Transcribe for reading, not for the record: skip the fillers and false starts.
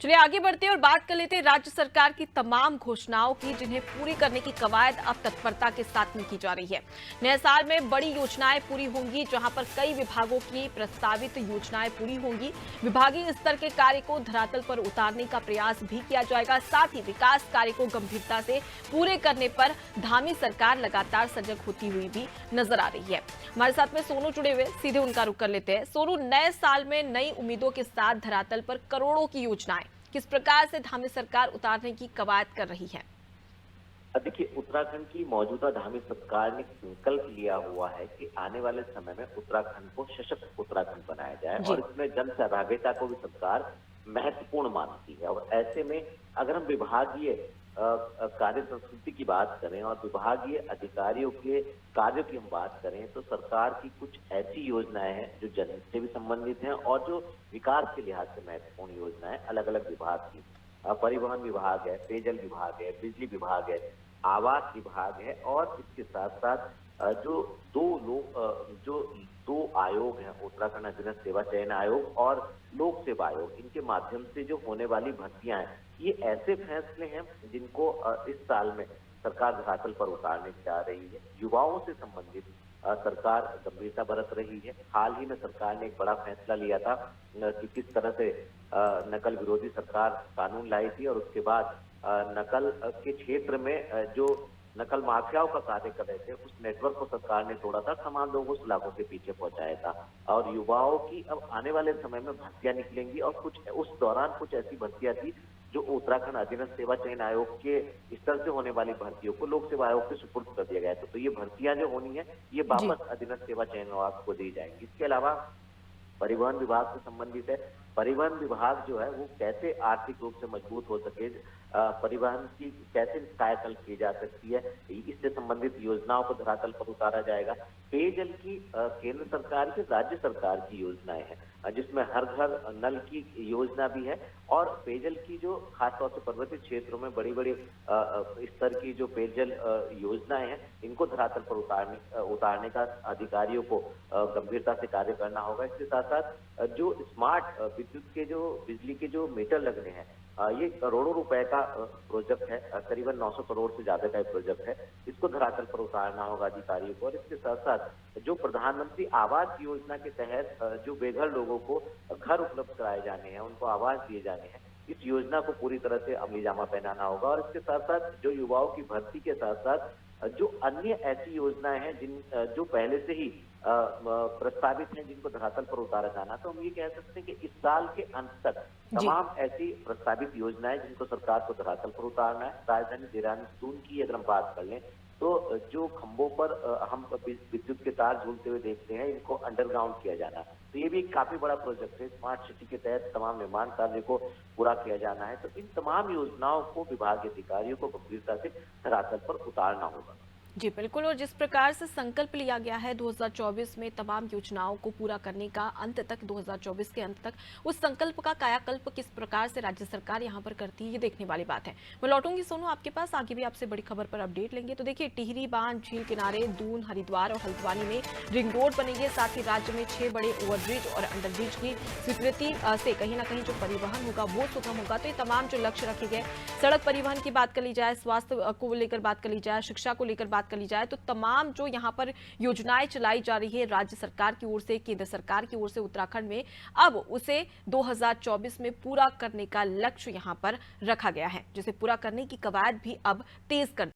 चलिए आगे बढ़ते हैं और बात कर लेते हैं राज्य सरकार की तमाम घोषणाओं की, जिन्हें पूरी करने की कवायद अब तत्परता के साथ में की जा रही है। नए साल में बड़ी योजनाएं पूरी होंगी, जहां पर कई विभागों की प्रस्तावित योजनाएं पूरी होंगी। विभागीय स्तर के कार्य को धरातल पर उतारने का प्रयास भी किया जाएगा। साथ ही विकास कार्य को गंभीरता से पूरे करने पर धामी सरकार लगातार सजग होती हुई भी नजर आ रही है। हमारे साथ में सोनू जुड़े हुए, सीधे उनका रुख कर लेते हैं। सोनू, नए साल में नई उम्मीदों के साथ धरातल पर करोड़ों की योजनाएं किस प्रकार से धामी सरकार उतारने की कवायद कर रही है? देखिए, उत्तराखंड की मौजूदा धामी सरकार ने संकल्प लिया हुआ है कि आने वाले समय में उत्तराखंड को सशक्त उत्तराखंड बनाया जाए और इसमें जन सहभागिता को भी सरकार महत्वपूर्ण मानती है। और ऐसे में अगर हम विभागीय कार्य संस्कृति की बात करें और विभागीय अधिकारियों के कार्यों की हम बात करें, तो सरकार की कुछ ऐसी योजनाएं हैं जो जनहित से भी संबंधित हैं और जो विकास के लिहाज से महत्वपूर्ण योजनाएं अलग अलग विभाग की। परिवहन विभाग है, पेयजल विभाग है, बिजली विभाग है, आवास विभाग है और इसके साथ साथ जो दो आयोग हैं, उत्तराखंड अधीनस्थ सेवा चयन आयोग और लोक सेवा आयोग, इनके माध्यम से जो होने वाली भर्तियां हैं, ये ऐसे फैसले हैं जिनको इस साल में सरकार धरातल पर उतारने जा रही है। युवाओं से संबंधित सरकार गंभीरता बरत रही है। हाल ही में सरकार ने एक बड़ा फैसला लिया था कि किस तरह से नकल विरोधी सरकार कानून लाई थी और उसके बाद नकल के क्षेत्र में जो नकल माफियाओं का कार्य कर रहे थे, उस नेटवर्क को सरकार ने तोड़ा था, तमाम लोगों को सलाखों के पीछे पहुंचाया था। और युवाओं की अब आने वाले समय में भर्तियां निकलेंगी और कुछ उस दौरान कुछ ऐसी भर्तियां थी जो उत्तराखंड अधीनस्थ सेवा चयन आयोग के स्तर से होने वाली भर्तियों को लोक सेवा आयोग के सुपुर्द कर दिया गया था। तो ये भर्तियां जो होनी है, ये वापस अधीनस्थ सेवा चयन आयोग को दी जाएंगी। इसके अलावा परिवहन विभाग से संबंधित है। परिवहन विभाग जो है वो कैसे आर्थिक रूप से मजबूत हो सके, परिवहन की कैसे कायाकल्प की जा सकती है, इससे संबंधित योजनाओं को धरातल पर उतारा जाएगा। पेयजल की केंद्र सरकार की, राज्य सरकार की योजनाएं हैं, जिसमें हर घर नल की योजना भी है और पेयजल की जो खासतौर से पर्वतीय क्षेत्रों में बड़ी बड़ी स्तर की जो पेयजल योजनाएं हैं, इनको धरातल पर उतारने का अधिकारियों को गंभीरता से कार्य करना होगा। इसके साथ साथ जो स्मार्ट विद्युत के जो बिजली के जो मीटर लगने हैं, ये करोड़ों रुपए का प्रोजेक्ट है, करीबन 900 करोड़ से ज्यादा का प्रोजेक्ट है। इसको धरातल पर उतारना होगा अधिकारियों को। और इसके साथ साथ जो प्रधानमंत्री आवास योजना के तहत जो बेघर लोगों को घर उपलब्ध कराए जाने हैं, उनको आवास दिए जाने हैं, इस योजना को पूरी तरह से अमली जामा पहनाना होगा। और इसके साथ साथ जो युवाओं की भर्ती के साथ साथ जो अन्य ऐसी योजनाएं हैं जो पहले से ही प्रस्तावित हैं, जिनको धरातल पर उतारा जाना, तो हम ये कह सकते हैं कि इस साल के अंत तक तमाम ऐसी प्रस्तावित योजनाएं जिनको सरकार को धरातल पर उतारना है। राजधानी देहरादून की अगर हम बात कर लें, तो जो खंभों पर हम विद्युत के तार झूलते हुए देखते हैं, इनको अंडरग्राउंड किया जाना, तो ये भी काफी बड़ा प्रोजेक्ट है। स्मार्ट सिटी के तहत तमाम निर्माण कार्य को पूरा किया जाना है। तो इन तमाम योजनाओं को विभागीय अधिकारियों को गंभीरता से धरातल पर उतारना होगा। जी बिल्कुल, और जिस प्रकार से संकल्प लिया गया है 2024 में तमाम योजनाओं को पूरा करने का, अंत तक 2024 के अंत तक, उस संकल्प का कायाकल्प किस प्रकार से राज्य सरकार यहां पर करती है, ये देखने वाली बात है। मैं लौटूंगी सोनू आपके पास, आगे भी आपसे बड़ी खबर पर अपडेट लेंगे। तो देखिए, टिहरी बांध, झील किनारे, दून, हरिद्वार और हल्द्वानी में रिंग रोड बनेंगे। साथ ही राज्य में 6 बड़े ओवरब्रिज और अंडरब्रिज की स्वीकृति से कहीं ना कहीं जो परिवहन होगा वो सुगम होगा। तो ये तमाम जो लक्ष्य रखे गए, सड़क परिवहन की बात कर ली जाए, स्वास्थ्य को लेकर बात कर ली जाए, शिक्षा को लेकर बात कर ली जाए, तो तमाम जो यहां पर योजनाएं चलाई जा रही है राज्य सरकार की ओर से, केंद्र सरकार की ओर से उत्तराखंड में, अब उसे 2024 में पूरा करने का लक्ष्य यहां पर रखा गया है, जिसे पूरा करने की कवायद भी अब तेज कर